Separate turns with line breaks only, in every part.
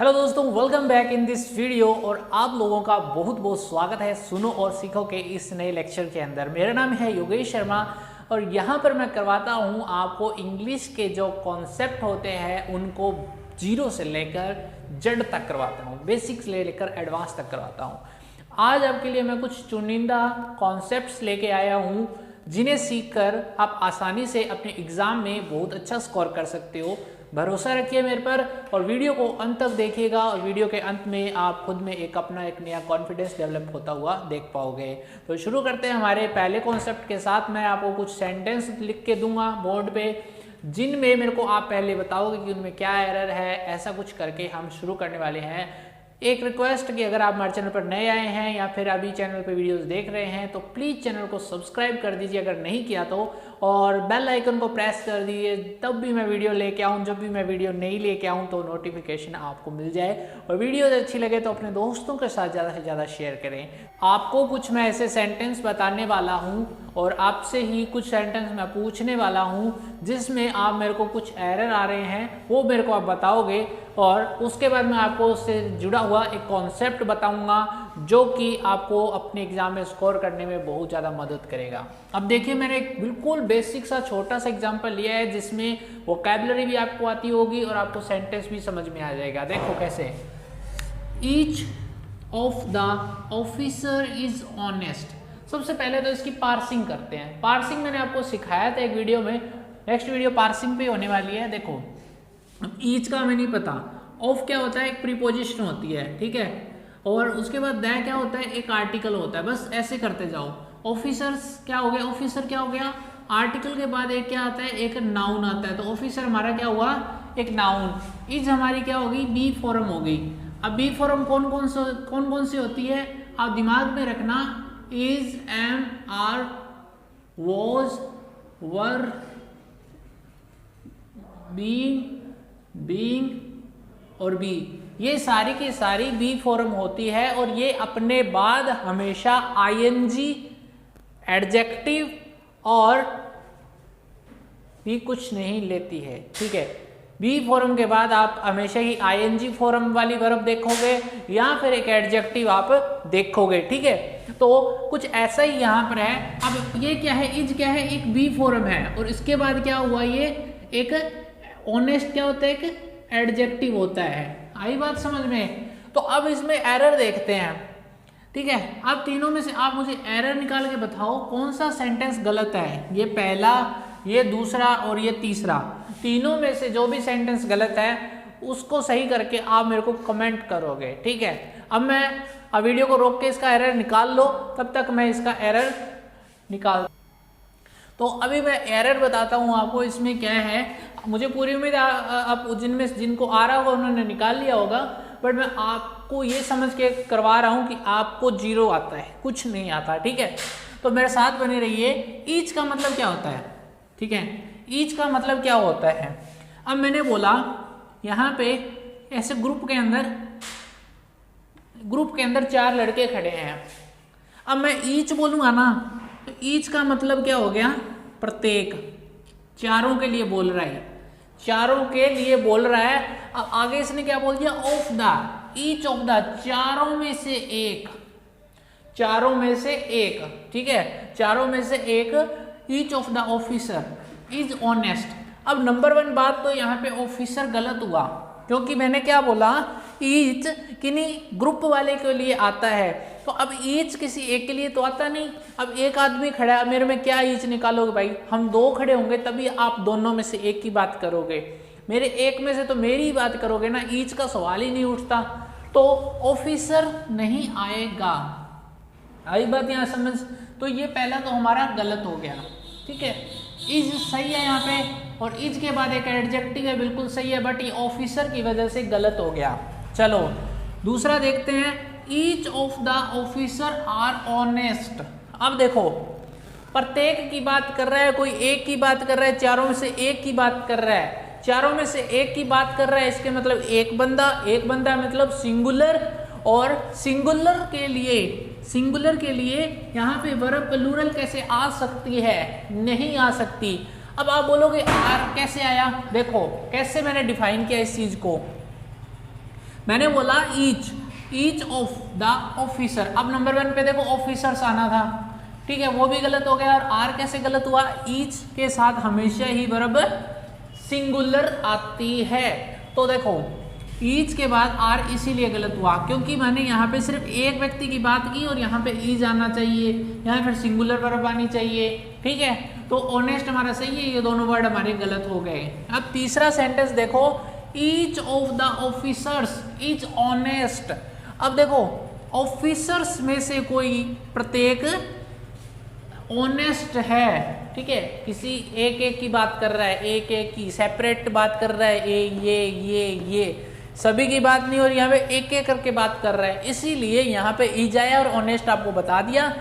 Hello दोस्तों, welcome back in this video और आप लोगों का बहुत बहुत स्वागत है सुनो और सीखो के इस नए लेक्चर के अंदर। मेरा नाम है योगेश शर्मा और यहाँ पर मैं करवाता हूँ आपको इंग्लिश के जो कॉन्सेप्ट होते हैं उनको जीरो से लेकर जेड तक करवाता हूँ, बेसिक्स ले लेकर एडवांस तक करवाता हूँ। आज आपके लिए मैं कुछ चुनिंदा कॉन्सेप्ट्स लेके आया हूँ जिन्हें सीखकर आप आसानी से अपने एग्ज़ाम में बहुत अच्छा स्कोर कर सकते हो। भरोसा रखिए मेरे पर और वीडियो को अंत तक देखिएगा और वीडियो के अंत में आप खुद में एक नया कॉन्फिडेंस डेवलप होता हुआ देख पाओगे। तो शुरू करते हैं हमारे पहले कॉन्सेप्ट के साथ। मैं आपको कुछ सेंटेंस लिख के दूंगा बोर्ड पे, जिनमें मेरे को आप पहले बताओगे कि उनमें क्या एरर है। ऐसा कुछ करके हम शुरू करने वाले हैं। एक रिक्वेस्ट कि अगर आप हमारे चैनल पर नए आए हैं या फिर अभी चैनल पर वीडियोस देख रहे हैं तो प्लीज़ चैनल को सब्सक्राइब कर दीजिए अगर नहीं किया तो, और बेल आइकन को प्रेस कर दीजिए। तब भी मैं वीडियो लेके आऊँ, जब भी मैं वीडियो नहीं लेके आऊँ तो नोटिफिकेशन आपको मिल जाए। और वीडियो अच्छी लगे तो अपने दोस्तों के साथ ज़्यादा से ज़्यादा शेयर करें। आपको कुछ मैं ऐसे सेंटेंस बताने वाला हूँ और आपसे ही कुछ सेंटेंस मैं पूछने वाला हूँ जिसमें आप मेरे को कुछ एरर आ रहे हैं वो मेरे को आप बताओगे और उसके बाद मैं आपको उससे जुड़ा हुआ एक कॉन्सेप्ट बताऊंगा जो कि आपको अपने एग्जाम में स्कोर करने में बहुत ज़्यादा मदद करेगा। अब देखिए, मैंने एक बिल्कुल बेसिक सा छोटा सा एग्जांपल लिया है जिसमें वोकैबुलरी भी आपको आती होगी और आपको सेंटेंस भी समझ में आ जाएगा। देखो कैसे। Each of the officer is honest. सबसे पहले तो इसकी पार्सिंग करते हैं। पार्सिंग मैंने आपको सिखाया था एक वीडियो में, नेक्स्ट वीडियो पार्सिंग पे होने वाली है। देखो, अब ईच का हमें नहीं पता, ऑफ क्या होता है, एक प्रीपोजिशन होती है, ठीक है, और उसके बाद दैट क्या होता है, एक आर्टिकल होता है। बस ऐसे करते जाओ। ऑफिसर्स क्या हो गया, ऑफिसर क्या हो गया, आर्टिकल के बाद एक क्या आता है, एक नाउन आता है। तो ऑफिसर हमारा क्या हुआ, एक नाउन। इज हमारी क्या होगी, बी फॉर्म हो गई। अब बी फॉर्म कौन कौन सी होती है, आप दिमाग में रखना। Is, am, are, was, were, being और बी, ये सारी की सारी बी फॉर्म होती है और ये अपने बाद हमेशा आईएनजी, एडजेक्टिव और भी कुछ नहीं लेती है, ठीक है। बी फॉर्म के बाद आप हमेशा ही आईएनजी फॉर्म वाली वर्ब देखोगे या फिर एक एडजेक्टिव आप देखोगे, ठीक है। तो कुछ ऐसा ही यहाँ पर है। अब ये क्या है, इज क्या है, एक बी फॉर्म है और इसके बाद क्या हुआ, ये एक ऑनेस्ट क्या होता है, एक एडजेक्टिव होता है। आई बात समझ में। तो अब इसमें एरर देखते हैं, ठीक है। अब तीनों में से आप मुझे एरर निकाल के बताओ कौन सा सेंटेंस गलत है। ये पहला, ये दूसरा और ये तीसरा, तीनों में से जो भी सेंटेंस गलत है उसको सही करके आप मेरे को कमेंट करोगे, ठीक है। अब मैं वीडियो को रोक के इसका एरर निकाल लो, तब तक मैं इसका एरर निकाल। तो अभी मैं एरर बताता हूँ आपको इसमें क्या है। मुझे पूरी उम्मीद आप जिनको आ रहा होगा उन्होंने निकाल लिया होगा, बट मैं आपको ये समझ के करवा रहा हूँ कि आपको जीरो आता है, कुछ नहीं आता, ठीक है। तो मेरे साथ बने रहिए। ईच का मतलब क्या होता है, ठीक है। ईच का मतलब क्या होता है। अब मैंने बोला यहाँ पे ऐसे ग्रुप के अंदर 4 लड़के खड़े हैं। अब मैं ईच बोलूँगा ना तो ईच का मतलब क्या हो गया, प्रत्येक, चारों के लिए बोल रहा है, चारों के लिए बोल रहा है। अब आगे इसने क्या बोल दिया, of the, each of the, चारों में से एक, चारों में से एक, ठीक है, चारों में से एक। Each of the officer is honest. अब नंबर 1 बात तो यहाँ पे ऑफिसर गलत हुआ क्योंकि मैंने क्या बोला, ईच किन्हीं ग्रुप वाले के लिए आता है। तो अब ईच किसी एक के लिए तो आता नहीं। अब एक आदमी खड़ा है, मेरे में क्या ईच निकालोगे भाई, हम 2 खड़े होंगे तभी आप दोनों में से एक की बात करोगे, मेरे एक में से तो मेरी ही बात करोगे ना, ईच का सवाल ही नहीं उठता। तो ऑफिसर नहीं आएगा। आई बात यहाँ समझ। तो ये पहला तो हमारा गलत हो गया, ठीक है। इज सही है यहाँ पे और इज के बाद एक एडजेक्टिव है, बिल्कुल सही है, बट ये ऑफिसर की वजह से गलत हो गया। चलो दूसरा देखते हैं। Each of the officer are honest. अब देखो, प्रत्येक की बात कर रहा है, कोई एक की बात कर रहा है, चारों में से एक की बात कर रहा है, चारों में से एक की बात कर रहा है, इसके मतलब एक बंदा मतलब सिंगुलर। और सिंगुलर के लिए यहाँ पे वर्ब प्लूरल कैसे आ सकती है, नहीं आ सकती। अब आप बोलोगे आर कैसे आया, देखो कैसे मैंने डिफाइन किया इस चीज को। मैंने बोला ईच ऑफ द ऑफिसर। अब नंबर 1 पे देखो ऑफिसर्स आना था, ठीक है, वो भी गलत हो गया। और आर कैसे गलत हुआ? ईच के साथ हमेशा ही वर्ब सिंगुलर आती है। तो देखो ईच के बाद आर इसीलिए गलत हुआ क्योंकि मैंने यहाँ पे सिर्फ एक व्यक्ति की बात की और यहाँ पे ईज आना चाहिए, यहाँ फिर सिंगुलर वर्ब आनी चाहिए, ठीक है। तो ऑनेस्ट हमारा सही है, ये दोनों वर्ड हमारे गलत हो गए। अब तीसरा सेंटेंस देखो, each of the officers is honest. अब देखो ऑफिसर्स में से कोई प्रत्येक ऑनेस्ट है, ठीक है, किसी एक की बात कर रहा है, एक की सेपरेट बात कर रहा है, ये सभी की बात नहीं, और यहाँ पे एक करके बात कर रहा है, इसीलिए यहाँ पे ईज आया और ऑनेस्ट आपको बता दिया।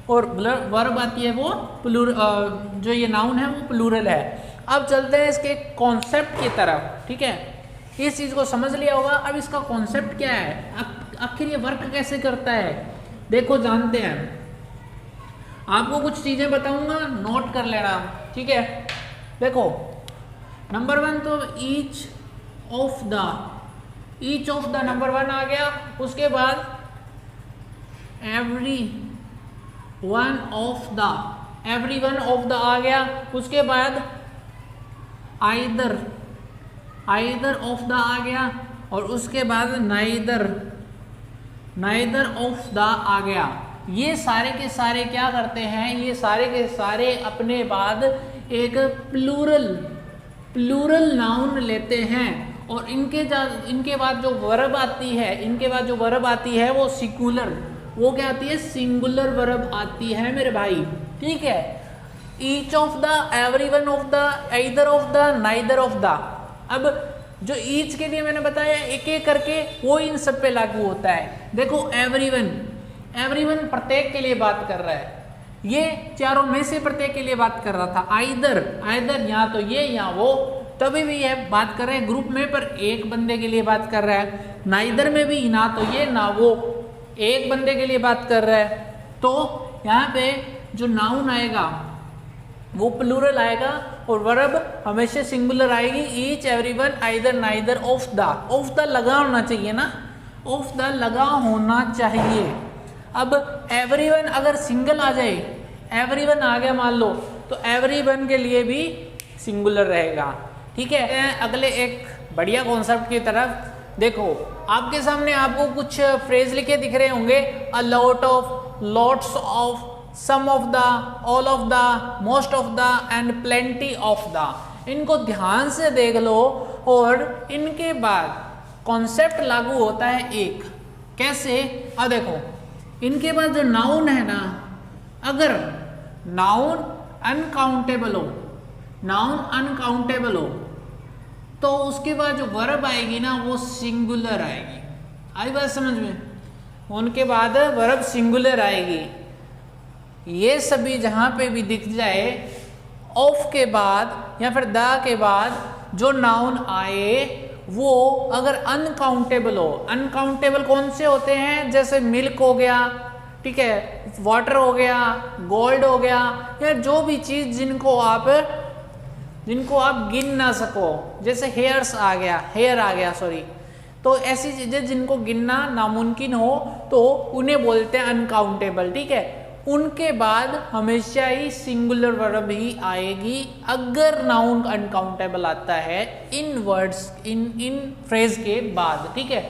और वर्ब आती है वो जो ये नाउन है वो प्लूरल है। अब चलते हैं इसके कॉन्सेप्ट की तरफ, ठीक है, इस चीज को समझ लिया होगा। अब इसका कॉन्सेप्ट क्या है, आखिर ये वर्क कैसे करता है, देखो जानते हैं। आपको कुछ चीजें बताऊंगा, नोट कर लेना, ठीक है। देखो नंबर 1 तो ईच ऑफ द नंबर 1 आ गया, उसके बाद एवरी वन ऑफ द आ गया, उसके बाद आइदर ऑफ द आ गया, और उसके बाद नाइदर ऑफ द आ गया। ये सारे के सारे क्या करते हैं, ये सारे के सारे अपने बाद एक प्लूरल नाउन लेते हैं, और इनके बाद जो वर्ब आती है वो सिंगुलर, वो क्या आती है, सिंगुलर वर्ब आती है मेरे भाई, ठीक है। Each of the, every one of the, either of the, neither of the. अब जो ईच के लिए मैंने बताया एक एक करके वो इन सब पे लागू होता है। देखो एवरीवन प्रत्येक के लिए बात कर रहा है, ये चारों में से प्रत्येक के लिए बात कर रहा था। आइदर या तो ये या वो, तभी भी ये बात कर रहे हैं ग्रुप में, पर एक बंदे के लिए बात कर रहा है। नाइदर में भी ना तो ये ना वो, एक बंदे के लिए बात कर रहा है। तो यहाँ पे जो नाउन आएगा वो प्लूरल आएगा और वर्ब हमेशा सिंगुलर आएगी। Each, everyone, either, neither, of the लगा होना चाहिए ना, ऑफ द लगा होना चाहिए। अब एवरीवन अगर सिंगल आ जाए, एवरीवन आ गया मान लो, तो एवरीवन के लिए भी सिंगुलर रहेगा, ठीक है। अगले एक बढ़िया कॉन्सेप्ट की तरफ देखो, आपके सामने आपको कुछ फ्रेज लिखे दिख रहे होंगे, a lot of, lots of, some of the, all of the, most of the and plenty of the. इनको ध्यान से देख लो और इनके बाद कॉन्सेप्ट लागू होता है एक, कैसे, अब देखो इनके बाद जो नाउन है ना, अगर नाउन अनकाउंटेबल हो, तो उसके बाद जो वर्ब आएगी ना वो सिंगुलर आएगी। आई बात समझ में? उनके बाद वर्ब सिंगुलर आएगी। ये सभी जहां पे भी दिख जाए, ऑफ के बाद या फिर द के बाद जो नाउन आए वो अगर अनकाउंटेबल हो, अनकाउंटेबल कौन से होते हैं, जैसे मिल्क हो गया, ठीक है, वाटर हो गया, गोल्ड हो गया, या जो भी चीज जिनको आप गिन ना सको, जैसे हेयर आ गया सॉरी, तो ऐसी चीजें जिनको गिनना नामुमकिन हो तो उन्हें बोलते हैं अनकाउंटेबल, ठीक है। उनके बाद हमेशा ही सिंगुलर वर्ब ही आएगी अगर नाउन अनकाउंटेबल आता है इन वर्ड्स, इन फ्रेज के बाद, ठीक है।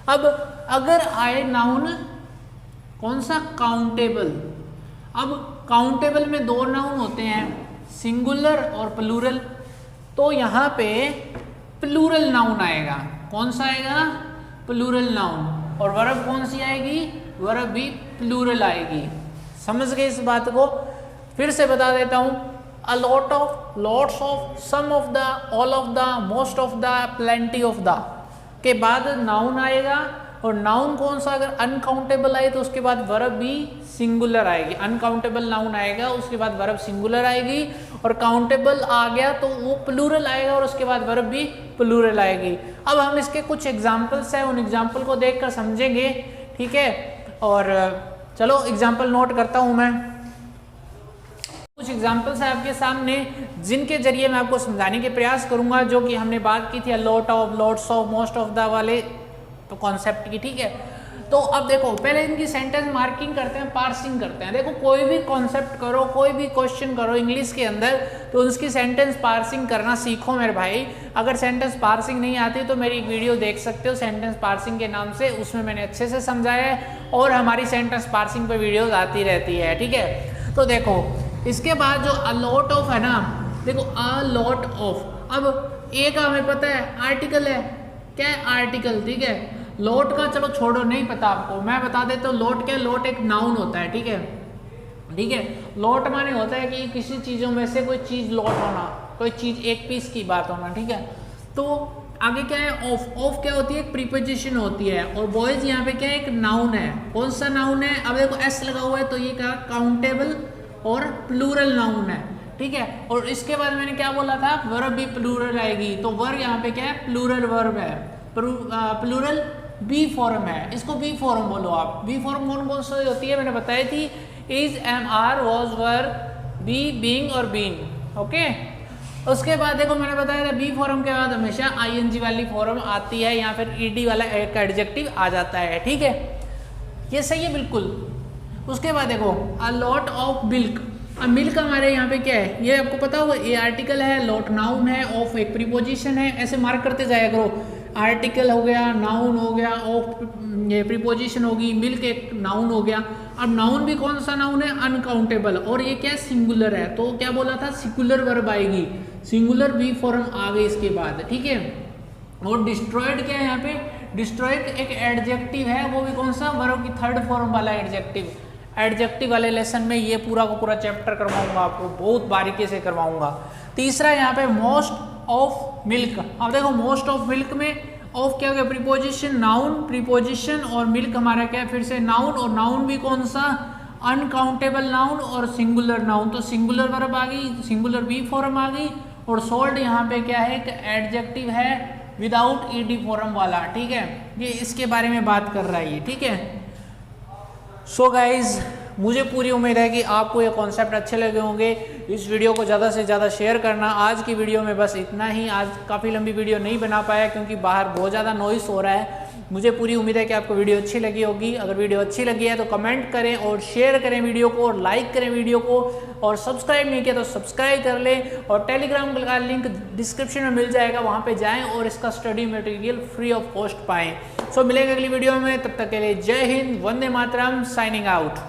अब अगर आए नाउन कौन सा, काउंटेबल। अब काउंटेबल में दो नाउन होते हैं, सिंगुलर और प्लूरल, तो यहाँ पे प्लूरल नाउन आएगा। कौन सा आएगा, प्लूरल नाउन, और वर्ब कौन सी आएगी, वर्ब भी प्लूरल आएगी। समझ गए इस बात को? फिर से बता देता हूं, a lot of, lots of, some of the, all of the, most of the, plenty of the के बाद नाउन आएगा, और नाउन कौन सा, अगर अनकाउंटेबल आए तो उसके बाद वर्ब भी सिंगुलर आएगी। अनकाउंटेबल नाउन आएगा उसके बाद वर्ब सिंगुलर आएगी, और काउंटेबल आ गया तो वो प्लूरल आएगा और उसके बाद वर्ब भी प्लूरल आएगी। अब हम इसके कुछ एग्जाम्पल्स हैं, उन एग्जाम्पल को देखकर समझेंगे, ठीक है। और चलो एग्जाम्पल नोट करता हूं मैं। कुछ एग्जाम्पल्स है आपके सामने जिनके जरिए मैं आपको समझाने के प्रयास करूंगा, जो कि हमने बात की थी lot of, lots of, most of the वाले कॉन्सेप्ट की, ठीक है। तो अब देखो पहले इनकी सेंटेंस मार्किंग करते हैं, पार्सिंग करते हैं। देखो कोई भी कॉन्सेप्ट करो, कोई भी क्वेश्चन करो इंग्लिश के अंदर, तो उसकी सेंटेंस पार्सिंग करना सीखो मेरे भाई। अगर सेंटेंस पार्सिंग नहीं आती तो मेरी एक वीडियो देख सकते हो सेंटेंस पार्सिंग के नाम से, उसमें मैंने अच्छे से समझाया है, और हमारी सेंटेंस पार्सिंग पे वीडियोज आती रहती है, ठीक है। तो देखो इसके बाद जो अ लॉट ऑफ है ना, देखो अ लॉट ऑफ, अब ए का हमें पता है आर्टिकल है, क्या है आर्टिकल, ठीक है। लॉट का चलो छोड़ो, नहीं पता आपको, मैं बता देता हूँ लॉट क्या है। लॉट एक नाउन होता है, ठीक है, ठीक है। लॉट माने होता है कि किसी चीज़ों में से कोई चीज़ लॉट होना, कोई चीज़ एक पीस की बात होना, ठीक है। तो आगे क्या है ऑफ, ऑफ क्या होती है एक प्रीपोजिशन होती है, और बॉयज यहाँ पे क्या है एक नाउन है। कौन सा नाउन है, अब देखो एस लगा हुआ है तो ये क्या काउंटेबल और प्लूरल नाउन है, ठीक है। और इसके बाद मैंने क्या बोला था, वर्ब भी प्लूरल आएगी, तो वर्ब यहाँ पे क्या है प्लूरल वर्ब है, प्लूरल बी फॉर्म है, इसको बी फॉर्म बोलो आप। बी फॉर्म कौन कौन सी होती है मैंने बताई थी, is, am, are, was, were, be, being और बीन, ओके। उसके बाद देखो मैंने बताया था बी फॉर्म के बाद हमेशा आईएनजी वाली फॉर्म आती है, या फिर ईडी वाला एक एडजेक्टिव आ जाता है, ठीक है। ये सही है बिल्कुल। उसके बाद देखो अ लॉट ऑफ मिल्क, अब मिल्क हमारे यहाँ पे क्या है, ये आपको पता होगा, ये आर्टिकल है, लॉट नाउन है, ऑफ एक प्रीपोजिशन है, ऐसे मार्क करते जाया करो। आर्टिकल हो गया, नाउन हो गया, ऑफ ये प्रीपोजिशन होगी, मिल्क एक नाउन हो गया। अब नाउन भी कौन सा नाउन है, अनकाउंटेबल, और ये क्या सिंगुलर है, तो क्या बोला था सिंगुलर वर्ब आएगी, सिंगुलर बी फॉर्म आ गई इसके बाद, ठीक है। और डिस्ट्रॉयड क्या है यहाँ पे, डिस्ट्रॉयड एक एडजेक्टिव है, वो भी कौन सा वर्ब की थर्ड फॉर्म वाला एडजेक्टिव। एडजेक्टिव वाले लेसन में ये पूरा का पूरा चैप्टर करवाऊंगा आपको, बहुत बारीकी से करवाऊंगा। तीसरा यहाँ पे मोस्ट ऑफ मिल्क, अब देखो मोस्ट ऑफ मिल्क में ऑफ क्या हो गया प्रीपोजिशन, नाउन, प्रीपोजिशन, और मिल्क हमारा क्या है फिर से नाउन, और नाउन भी कौन सा अनकाउंटेबल नाउन और सिंगुलर नाउन, तो सिंगुलर वर्ब आ गई, सिंगुलर बी फॉर्म आ गई। और सोल्ड यहाँ पे क्या है, एक एडजेक्टिव है विदाउट ईडी फॉर्म वाला, ठीक है। ये इसके बारे में बात कर रहा है ये, ठीक है। सो गाइज मुझे पूरी उम्मीद है कि आपको ये कॉन्सेप्ट अच्छे लगे होंगे। इस वीडियो को ज़्यादा से ज़्यादा शेयर करना। आज की वीडियो में बस इतना ही, आज काफ़ी लंबी वीडियो नहीं बना पाया क्योंकि बाहर बहुत ज़्यादा नॉइस हो रहा है। मुझे पूरी उम्मीद है कि आपको वीडियो अच्छी लगी होगी। अगर वीडियो अच्छी लगी है तो कमेंट करें और शेयर करें वीडियो को, और लाइक करें वीडियो को, और सब्सक्राइब नहीं किया तो सब्सक्राइब कर लें। और टेलीग्राम का लिंक डिस्क्रिप्शन में मिल जाएगा, वहाँ पे जाएं और इसका study material free of cost पाएँ। सो मिलेंगे अगली वीडियो में, तब तक के लिए जय हिंद, वंदे मातरम, साइनिंग आउट।